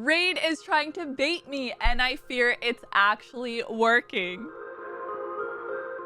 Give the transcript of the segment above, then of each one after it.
Raid is trying to bait me, and I fear it's actually working.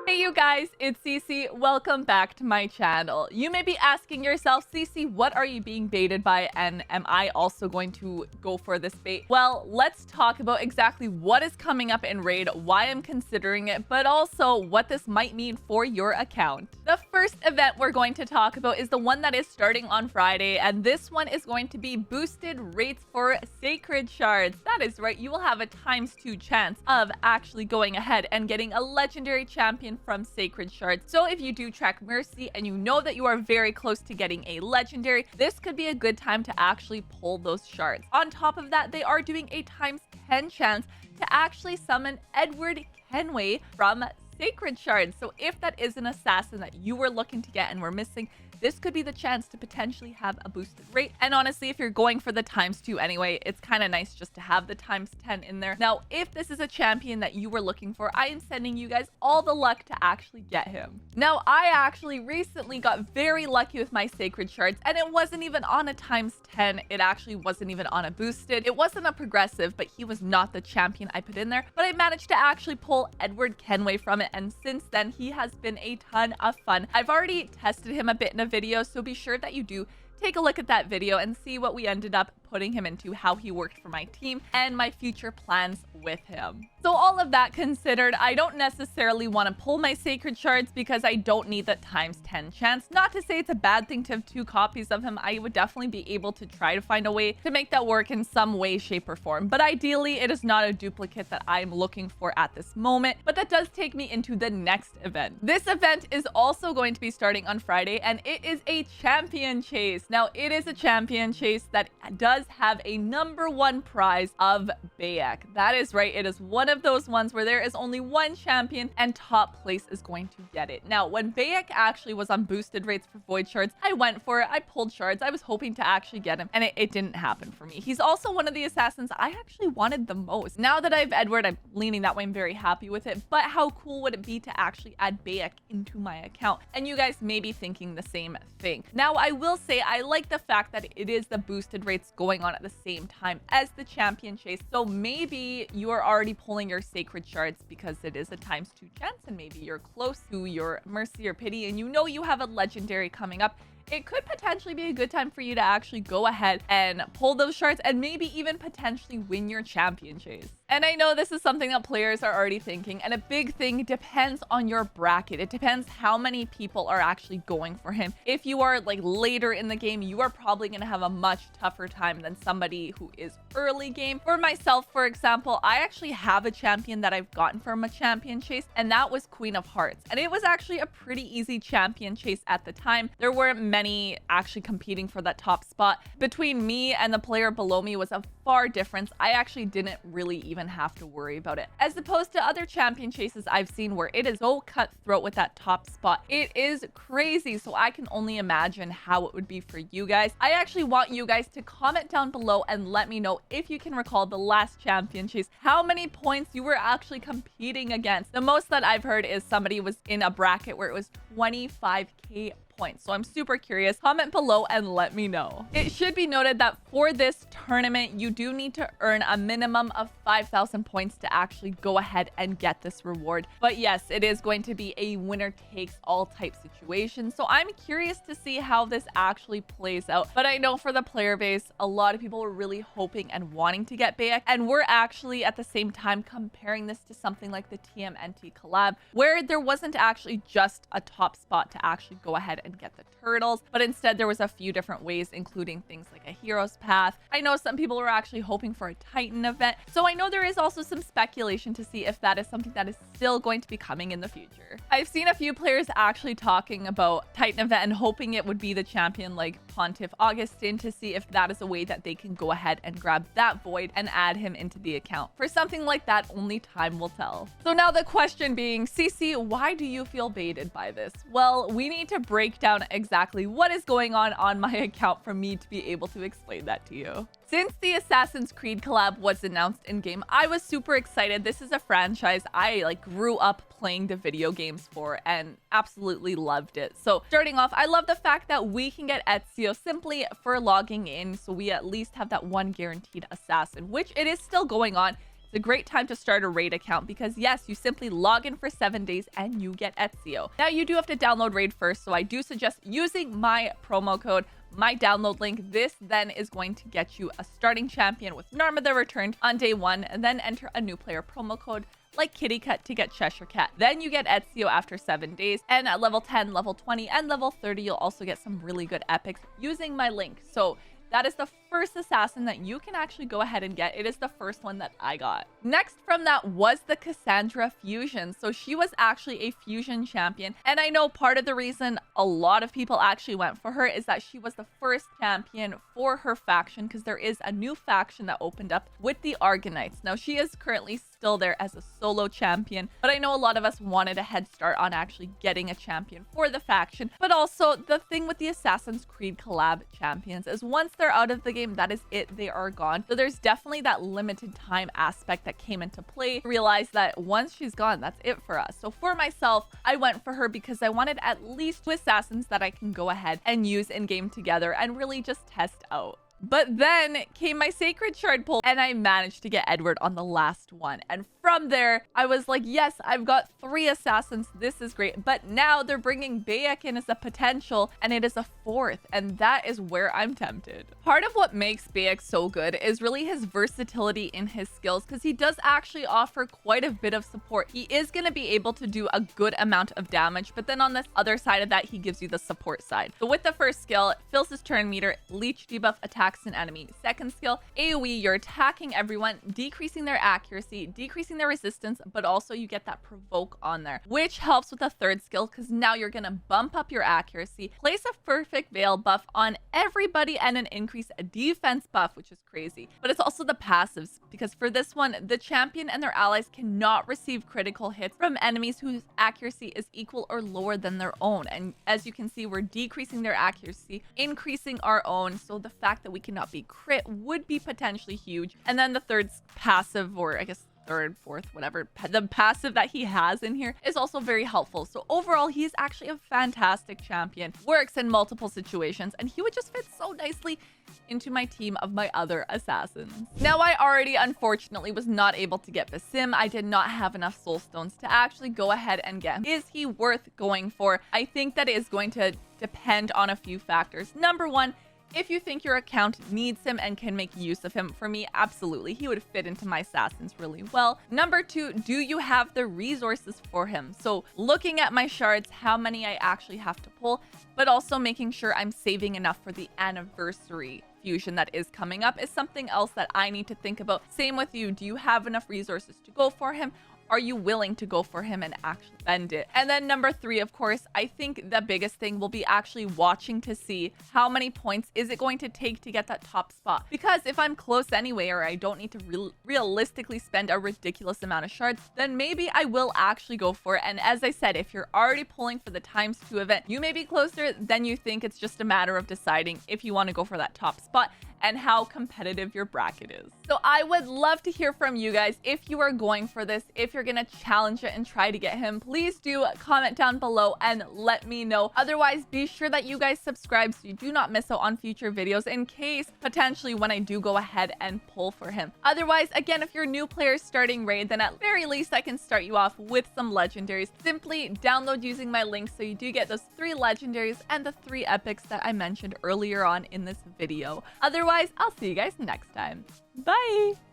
Hey you guys, it's Cece. Welcome back to my channel. You may be asking yourself, Cece, what are you being baited by, and am I also going to go for this bait? Well, let's talk about exactly what is coming up in Raid, why I'm considering it, but also what this might mean for your account. The first event we're going to talk about is the one that is starting on Friday, and this one is going to be boosted rates for sacred shards. That is right, you will have a ×2 chance of actually going ahead and getting a legendary champion from sacred shards. So if you do track Mercy and you know that you are very close to getting a legendary, this could be a good time to actually pull those shards. On top of that, they are doing a ×10 chance to actually summon Edward Kenway from sacred shards. So if that is an assassin that you were looking to get and were missing, this could be the chance to potentially have a boosted rate. And honestly, if you're going for the ×2 anyway, it's kind of nice just to have the ×10 in there. Now, if this is a champion that you were looking for, I am sending you guys all the luck to actually get him. Now, I actually recently got very lucky with my sacred shards, and it wasn't even on a ×10. It actually wasn't even on a boosted. It wasn't a progressive, but he was not the champion I put in there. But I managed to actually pull Edward Kenway from it, and since then, he has been a ton of fun. I've already tested him a bit in a video, so be sure that you do take a look at that video and see what we ended up putting him into, how he worked for my team, and my future plans with him. So all of that considered, I don't necessarily want to pull my sacred shards because I don't need that ×10 chance. Not to say it's a bad thing to have 2 copies of him. I would definitely be able to try to find a way to make that work in some way, shape, or form. But ideally, it is not a duplicate that I'm looking for at this moment. But that does take me into the next event. This event is also going to be starting on Friday, and it is a champion chase. Now, it is a champion chase that does have a #1 prize of Bayek. That is right, it is one of those ones where there is only one champion and top place is going to get it. Now, when Bayek actually was on boosted rates for void shards, I went for it. I pulled shards. I was hoping to actually get him, and it didn't happen for me. He's also one of the assassins I actually wanted the most. Now that I have Edward, I'm leaning that way. I'm very happy with it, but how cool would it be to actually add Bayek into my account? And you guys may be thinking the same thing. Now, I will say I like the fact that it is the boosted rates going on at the same time as the champion chase. So maybe you are already pulling your sacred shards because it is a ×2 chance, and maybe you're close to your Mercy or Pity and you know you have a legendary coming up. It could potentially be a good time for you to actually go ahead and pull those shards and maybe even potentially win your champion chase. And I know this is something that players are already thinking, and a big thing depends on your bracket. It depends how many people are actually going for him. If you are like later in the game, you are probably going to have a much tougher time than somebody who is early game. For myself, for example, I actually have a champion that I've gotten from a champion chase, and that was Queen of Hearts. And it was actually a pretty easy champion chase at the time. There weren't many actually competing for that top spot. Between me and the player below me was a far difference. I actually didn't really even have to worry about it, as opposed to other champion chases I've seen where it is so cutthroat with that top spot. It is crazy, so I can only imagine how it would be for you guys. I actually want you guys to comment down below and let me know if you can recall the last champion chase, how many points you were actually competing against. The most that I've heard is somebody was in a bracket where it was 25k points. So I'm super curious. Comment below and let me know. It should be noted that for this tournament, you do need to earn a minimum of 5,000 points to actually go ahead and get this reward. But yes, it is going to be a winner takes all type situation. So I'm curious to see how this actually plays out. But I know for the player base, a lot of people were really hoping and wanting to get Bayek. And we're actually at the same time comparing this to something like the TMNT collab, where there wasn't actually just a top spot to actually go ahead and get the turtles, but instead there was a few different ways, including things like a hero's path. I know some people were actually hoping for a Titan event, so I know there is also some speculation to see if that is something that is still going to be coming in the future. I've seen a few players actually talking about Titan event and hoping it would be the champion like Pontiff Augustin, to see if that is a way that they can go ahead and grab that void and add him into the account. For something like that, only time will tell. So now the question being, Cece, why do you feel baited by this? Well, we need to break down exactly what is going on my account for me to be able to explain that to you. Since the Assassin's Creed collab was announced in game, I was super excited. This is a franchise I grew up playing the video games for and absolutely loved it. So starting off, I love the fact that we can get Ezio Ezio simply for logging in, so we at least have that one guaranteed assassin, which it is still going on. It's a great time to start a raid account because yes, you simply log in for 7 days and you get Ezio. Now you do have to download raid first, so I do suggest using my promo code, my download link. This then is going to get you a starting champion with Narmada returned on day 1, and then enter a new player promo code like Kitty Cat to get Cheshire Cat. Then you get Ezio after 7 days, and at level 10, level 20, and level 30, you'll also get some really good epics using my link. So that is the first assassin that you can actually go ahead and get. It is the first one that I got. Next from that was the Cassandra Fusion. So she was actually a fusion champion. And I know part of the reason a lot of people actually went for her is that she was the first champion for her faction, because there is a new faction that opened up with the Argonauts. Now she is currently still there as a solo champion, but I know a lot of us wanted a head start on actually getting a champion for the faction. But also the thing with the Assassin's Creed collab champions is once they're out of the game, that is it, they are gone. So there's definitely that limited time aspect that came into play. Realize that once she's gone, that's it for us. So for myself, I went for her because I wanted at least 2 assassins that I can go ahead and use in game together and really just test out. But then came my Sacred Shard pull, and I managed to get Edward on the last one. And from there, I was like, yes, I've got 3 assassins. This is great. But now they're bringing Bayek in as a potential, and it is a 4th. And that is where I'm tempted. Part of what makes Bayek so good is really his versatility in his skills, because he does actually offer quite a bit of support. He is going to be able to do a good amount of damage, but then on this other side of that, he gives you the support side. So with the first skill, it fills his turn meter, leech debuff attacks an enemy. Second skill, AoE, you're attacking everyone, decreasing their accuracy, decreasing their resistance, but also you get that provoke on there, which helps with the third skill because now you're gonna bump up your accuracy, place a perfect veil buff on everybody, and an increase a defense buff, which is crazy. But it's also the passives, because for this one, the champion and their allies cannot receive critical hits from enemies whose accuracy is equal or lower than their own. And as you can see, we're decreasing their accuracy, increasing our own, so the fact that we cannot be crit would be potentially huge. And then the third passive, or I guess third, fourth, whatever, the passive that he has in here is also very helpful. So overall, he's actually a fantastic champion, works in multiple situations, and he would just fit so nicely into my team of my other assassins. Now, I already unfortunately was not able to get Basim. I did not have enough soul stones to actually go ahead and get him. Is he worth going for? I think that is going to depend on a few factors. Number one, if you think your account needs him and can make use of him, for me, absolutely. He would fit into my assassins really well. Number two, do you have the resources for him? So looking at my shards, how many I actually have to pull, but also making sure I'm saving enough for the anniversary fusion that is coming up is something else that I need to think about. Same with you. Do you have enough resources to go for him? Are you willing to go for him and actually spend it? And then number three, of course, I think the biggest thing will be actually watching to see how many points is it going to take to get that top spot. Because if I'm close anyway, or I don't need to realistically spend a ridiculous amount of shards, then maybe I will actually go for it. And as I said, if you're already pulling for the ×2 event, you may be closer than you think. It's just a matter of deciding if you want to go for that top spot and how competitive your bracket is. So I would love to hear from you guys if you are going for this, if you're gonna challenge it and try to get him. Please do comment down below and let me know. Otherwise, be sure that you guys subscribe so you do not miss out on future videos in case potentially when I do go ahead and pull for him. Otherwise, again, if you're new players starting raid, then at very least I can start you off with some legendaries. Simply download using my link so you do get those 3 legendaries and the 3 epics that I mentioned earlier on in this video. Otherwise, I'll see you guys next time. Bye!